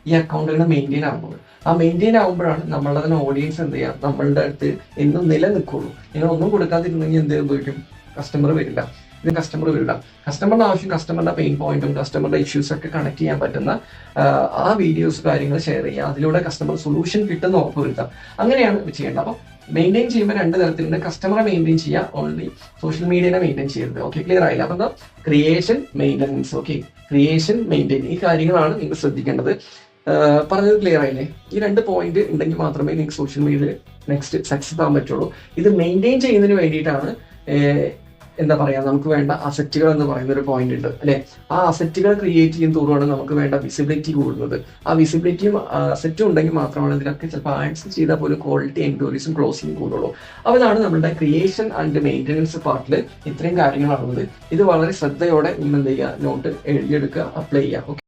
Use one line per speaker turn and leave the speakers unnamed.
ഈ അക്കൗണ്ടുകൾ മെയിൻറ്റെയിൻ ആകുന്നത്. ആ മെയിൻറ്റെയിൻ ആകുമ്പോഴാണ് നമ്മളുടെ ഓഡിയൻസ് എന്ത് ചെയ്യുക, നമ്മളുടെ അടുത്ത് എന്നും നിലനിൽക്കുള്ളൂ. നിങ്ങൾ ഒന്നും കൊടുക്കാതിരുന്നെങ്കിൽ എന്ത് ഉപയോഗിക്കും, കസ്റ്റമർ വരില്ല. ഇത് കസ്റ്റമർ വരില്ല. കസ്റ്റമറിന്റെ ആവശ്യം, കസ്റ്റമറുടെ പെയിൻ പോയിന്റും കസ്റ്റമറുടെ ഇഷ്യൂസ് ഒക്കെ കണക്ട് ചെയ്യാൻ പറ്റുന്ന ആ വീഡിയോസ് കാര്യങ്ങൾ ഷെയർ ചെയ്യുക. അതിലൂടെ കസ്റ്റമർ സൊല്യൂഷൻ കിട്ടുന്ന ഉറപ്പ് വരുത്താം. അങ്ങനെയാണ് ചെയ്യേണ്ടത്. അപ്പം മെയിൻറ്റെയിൻ ചെയ്യുമ്പോൾ രണ്ട് തരത്തിലുണ്ട്. കസ്റ്റമറെ മെയിൻറ്റെയിൻ ചെയ്യുക, ഓൺലി സോഷ്യൽ മീഡിയനെ മെയിൻറ്റെയിൻ ചെയ്യരുത്. ഓക്കെ, ക്ലിയർ ആയില്ല? അപ്പം എന്താ creation, maintenance. Okay, creation, maintain, ഈ കാര്യങ്ങളാണ് നിങ്ങൾ ശ്രദ്ധിക്കേണ്ടത്. പറഞ്ഞത് ക്ലിയർ ആയില്ലേ? ഈ 2 പോയിന്റ് ഉണ്ടെങ്കിൽ മാത്രമേ നിങ്ങൾക്ക് സോഷ്യൽ മീഡിയയിൽ നെക്സ്റ്റ് സക്സസ് ആകാൻ പറ്റുള്ളൂ. ഇത് മെയിൻറ്റെയിൻ ചെയ്യുന്നതിന് വേണ്ടിയിട്ടാണ് എന്താ പറയുക, നമുക്ക് വേണ്ട അസറ്റുകൾ എന്ന് പറയുന്ന ഒരു പോയിന്റ് ഉണ്ട് അല്ലെ. ആ അസറ്റുകൾ ക്രിയേറ്റ് ചെയ്യും തോറുമാണ് നമുക്ക് വേണ്ട വിസിബിലിറ്റി കൂടുന്നത്. ആ വിസിബിലിറ്റിയും അസറ്റും ഉണ്ടെങ്കിൽ മാത്രമാണ് ഇതിനൊക്കെ ചിലപ്പോൾ ആഡ്സ് ചെയ്താൽ പോലും ക്വാളിറ്റി എൻക്വയറീസും ക്ലോസിംഗ് കൂടുള്ളൂ. അപ്പോൾ ഇതാണ് നമ്മുടെ ക്രിയേഷൻ ആൻഡ് മെയിൻ്റനൻസ് പാർട്ടിൽ ഇത്രയും കാര്യങ്ങളാണുള്ളത്. ഇത് വളരെ ശ്രദ്ധയോടെ നിങ്ങൾ എന്ത് ചെയ്യുക, നോട്ട് എഴുതിയെടുക്കുക, അപ്ലൈ ചെയ്യുക.